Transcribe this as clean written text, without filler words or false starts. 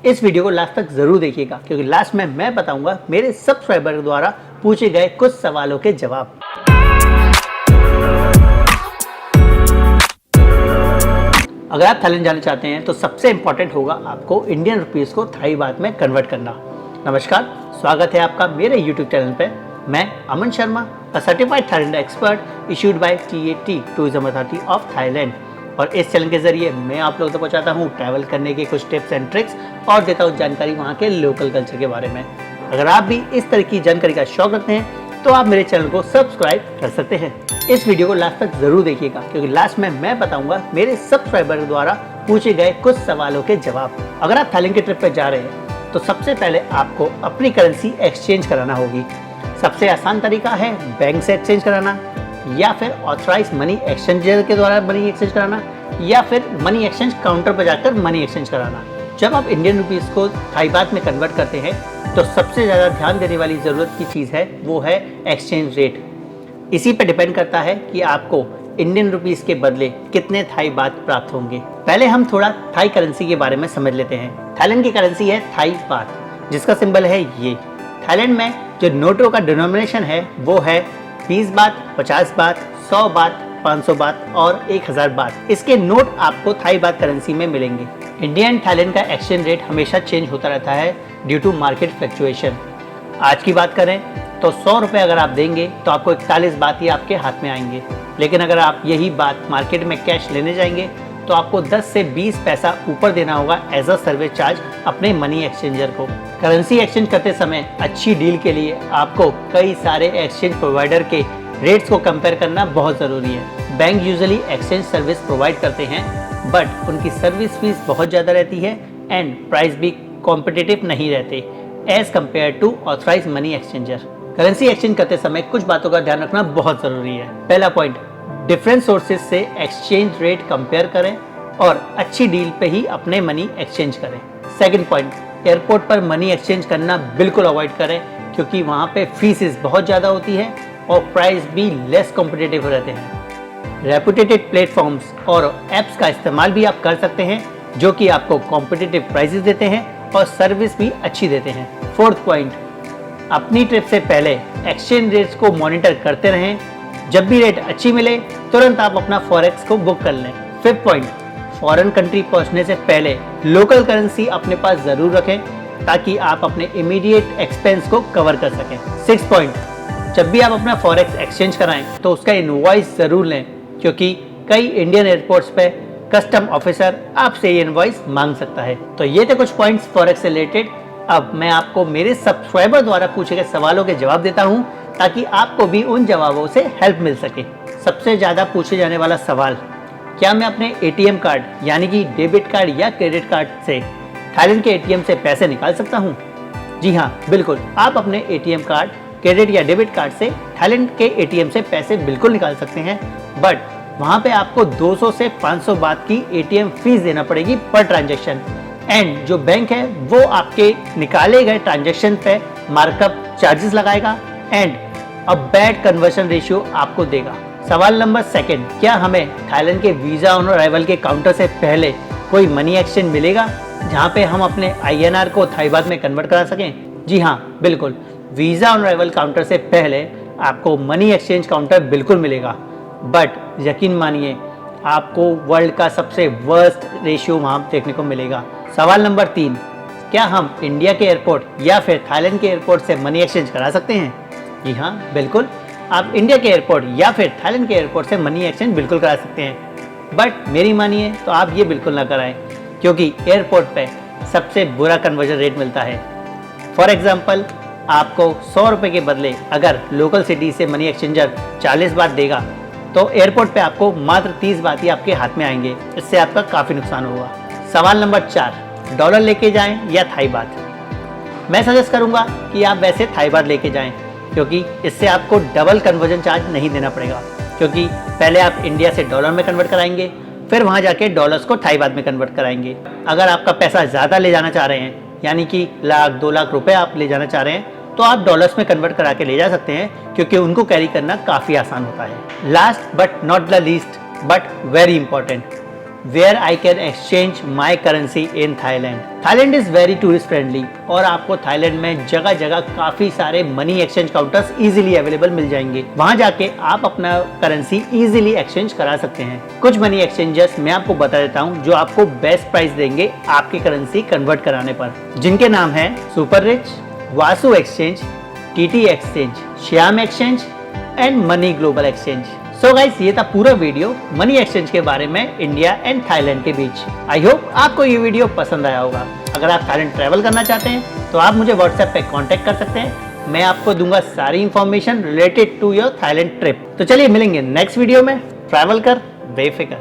इस वीडियो को लास्ट तक जरूर देखिएगा क्योंकि लास्ट में मैं बताऊंगा मेरे सब्सक्राइबर द्वारा पूछे गए कुछ सवालों के जवाब। अगर आप थाईलैंड जाना चाहते हैं तो सबसे इंपॉर्टेंट होगा आपको इंडियन रुपीस को थाई बात में कन्वर्ट करना। नमस्कार, स्वागत है आपका मेरे यूट्यूब चैनल पे। मैं Aman Sharma, a certified Thailand expert issued by TAT tourism authority of Thailand, और इस चैनल के जरिए मैं आप लोगों तक पहुंचाता हूं ट्रैवल करने के कुछ टिप्स एंड ट्रिक्स और देता हूं जानकारी वहां के लोकल कल्चर के बारे में। अगर आप भी इस तरह की जानकारी का शौक रखते हैं तो आप मेरे चैनल को सब्सक्राइब कर सकते हैं। इस वीडियो को लास्ट तक जरूर देखिएगा क्योंकि लास्ट में मैं बताऊंगा मेरे सब्सक्राइबर द्वारा पूछे गए कुछ सवालों के जवाब। अगर आप थाईलैंड के ट्रिप पर जा रहे हैं तो सबसे पहले आपको अपनी करेंसी एक्सचेंज कराना होगी। सबसे आसान तरीका है बैंक से एक्सचेंज कराना, या फिर ऑथराइज मनी एक्सचेंजर के द्वारा मनी एक्सचेंज कराना, या फिर मनी एक्सचेंज काउंटर पर जाकर मनी एक्सचेंज कराना। जब आप इंडियन रुपीस को थाई बात में कन्वर्ट करते हैं तो सबसे ज़्यादा ध्यान देने वाली ज़रूरत की चीज़ है वो है एक्सचेंज रेट। इसी पे डिपेंड करता है कि आपको इंडियन रुपीस के बदले कितने थाई बात प्राप्त होंगे। पहले हम थोड़ा थाई करेंसी के बारे में समझ लेते हैं। थाईलैंड की करेंसी है थाई बात, जिसका सिंबल है ये। थाईलैंड में जो नोटों का डिनोमिनेशन है वो है 20 बात, 50 बात, 100 बात, 500 बात और 1000 बात। इसके नोट आपको थाई बात करेंसी में मिलेंगे। इंडिया एंड थाईलैंड का एक्सचेंज रेट हमेशा चेंज होता रहता है ड्यू टू मार्केट फ्लक्चुएशन। आज की बात करें तो 100 रुपये अगर आप देंगे तो आपको 41 बात ही आपके हाथ में आएंगे, लेकिन अगर आप यही बात मार्केट में कैश लेने जाएंगे तो आपको 10 से 20 पैसा ऊपर देना होगा एज अ सर्विस चार्ज अपने मनी एक्सचेंजर को। करेंसी एक्सचेंज करते समय अच्छी डील के लिए आपको कई सारे एक्सचेंज प्रोवाइडर के रेट्स को कंपेयर करना बहुत ज़रूरी है। Bank usually exchange service provide करते हैं बट उनकी सर्विस फीस बहुत ज़्यादा रहती है एंड प्राइस भी कॉम्पिटिटिव नहीं रहते as compare to authorise money exchanger. Currency exchange करते समय कुछ बातों का ध्यान रखना बहुत ज़रूरी है। पहला पॉइंट, डिफरेंट सोर्सेज से एक्सचेंज रेट कंपेयर करें और अच्छी डील पे ही अपने मनी एक्सचेंज करें। सेकंड पॉइंट, एयरपोर्ट पर मनी एक्सचेंज करना बिल्कुल अवॉइड करें क्योंकि वहाँ पे फीसेस बहुत ज़्यादा होती है और प्राइस भी लेस कॉम्पिटिटिव रहते हैं। रेपुटेटेड प्लेटफॉर्म्स और ऐप्स का इस्तेमाल भी आप कर सकते हैं जो कि आपको कॉम्पिटिटिव प्राइसेस देते हैं और सर्विस भी अच्छी देते हैं। फोर्थ पॉइंट, अपनी ट्रिप से पहले एक्सचेंज रेट्स को मॉनिटर करते रहें। जब भी रेट अच्छी मिले तुरंत आप अपना फॉरेक्स को बुक कर लें। फिफ्थ पॉइंट, फॉरेन कंट्री पहुंचने से पहले लोकल करेंसी अपने पास ज़रूर रखें ताकि आप अपने इमीडिएट एक्सपेंस को कवर कर सकें। सिक्स पॉइंट, जब भी आप अपना फॉरेक्स एक्सचेंज कराएं तो उसका इनवॉइस ज़रूर लें क्योंकि कई इंडियन एयरपोर्ट्स पे कस्टम ऑफिसर आपसे ये इनवॉइस मांग सकता है। तो ये थे कुछ पॉइंट्स फॉरेक्स से रिलेटेड। अब मैं आपको मेरे सब्सक्राइबर द्वारा पूछे गए सवालों के जवाब देता हूं ताकि आपको भी उन जवाबों से हेल्प मिल सके। सबसे ज़्यादा पूछे जाने वाला सवाल, क्या मैं अपने ATM कार्ड यानी कि डेबिट कार्ड या क्रेडिट कार्ड से थाईलैंड के ATM से पैसे निकाल सकता हूं? जी हाँ, बिल्कुल। आप अपने ATM कार्ड, क्रेडिट या डेबिट कार्ड से थाईलैंड के ATM से पैसे बिल्कुल निकाल सकते हैं, बट वहाँ पे आपको 200 से 500 बात की ATM फीस देना पड़ेगी पर ट्रांजैक्शन, एंड जो बैंक है वो आपके निकाले गए ट्रांजैक्शन पे मार्कअप चार्जेस लगाएगा and a bad conversion ratio आपको देगा। सवाल नंबर सेकंड, क्या हमें थाईलैंड के वीज़ा ऑन अराइवल के काउंटर से पहले कोई मनी एक्सचेंज मिलेगा जहाँ पे हम अपने INR को थाई बात में कन्वर्ट करा सकें? जी हाँ, बिल्कुल। वीज़ा ऑन अराइवल काउंटर से पहले आपको मनी एक्सचेंज काउंटर बिल्कुल मिलेगा, बट यकीन मानिए आपको वर्ल्ड का सबसे वर्स्ट रेशियो वहाँ देखने को मिलेगा। सवाल नंबर 3, क्या हम इंडिया के एयरपोर्ट या फिर थाईलैंड के एयरपोर्ट से मनी एक्सचेंज करा सकते हैं? जी हाँ, बिल्कुल। आप इंडिया के एयरपोर्ट या फिर थाईलैंड के एयरपोर्ट से मनी एक्सचेंज बिल्कुल करा सकते हैं, बट मेरी मानिए तो आप ये बिल्कुल ना कराएं क्योंकि एयरपोर्ट पे सबसे बुरा कन्वर्जन रेट मिलता है। फॉर एग्जाम्पल, आपको 100 रुपये के बदले अगर लोकल सिटी से मनी एक्सचेंजर 40 बात देगा तो एयरपोर्ट पे आपको मात्र 30 बात ही आपके हाथ में आएंगे। इससे आपका काफ़ी नुकसान होगा। सवाल नंबर 4, डॉलर लेके जाएं या थाई बात? मैं सजेस्ट करूंगा कि आप वैसे थाई बात लेके जाएं क्योंकि इससे आपको डबल कन्वर्जन चार्ज नहीं देना पड़ेगा, क्योंकि पहले आप इंडिया से डॉलर में कन्वर्ट कराएंगे फिर वहाँ जाके डॉलर्स को थाई बात में कन्वर्ट कराएंगे। अगर आपका पैसा ज़्यादा ले जाना चाह रहे हैं यानी कि लाख 2 लाख रुपए आप ले जाना चाह रहे हैं तो आप डॉलर्स में कन्वर्ट करा के ले जा सकते हैं क्योंकि उनको कैरी करना काफ़ी आसान होता है। Last but not the least but very important, where I can exchange my currency in Thailand. Thailand is very tourist friendly और आपको थाईलैंड में जगह जगह काफी सारे money exchange counters easily available मिल जाएंगे। वहां जाके आप अपना करेंसी इजीली एक्सचेंज करा सकते हैं। कुछ मनी एक्सचेंजर्स मैं आपको बता देता हूं जो आपको बेस्ट प्राइस देंगे आपकी करेंसी कन्वर्ट कराने पर, जिनके नाम है super rich, Vasu exchange, TT exchange, Shyam exchange and money global exchange. So guys, ये था पूरा वीडियो मनी एक्सचेंज के बारे में इंडिया एंड थाईलैंड के बीच। आई होप आपको ये वीडियो पसंद आया होगा। अगर आप थाईलैंड ट्रैवल करना चाहते हैं तो आप मुझे व्हाट्सएप पे कांटेक्ट कर सकते हैं। मैं आपको दूंगा सारी information related to your Thailand trip. तो चलिए मिलेंगे नेक्स्ट वीडियो में। ट्रैवल कर बेफिक्र।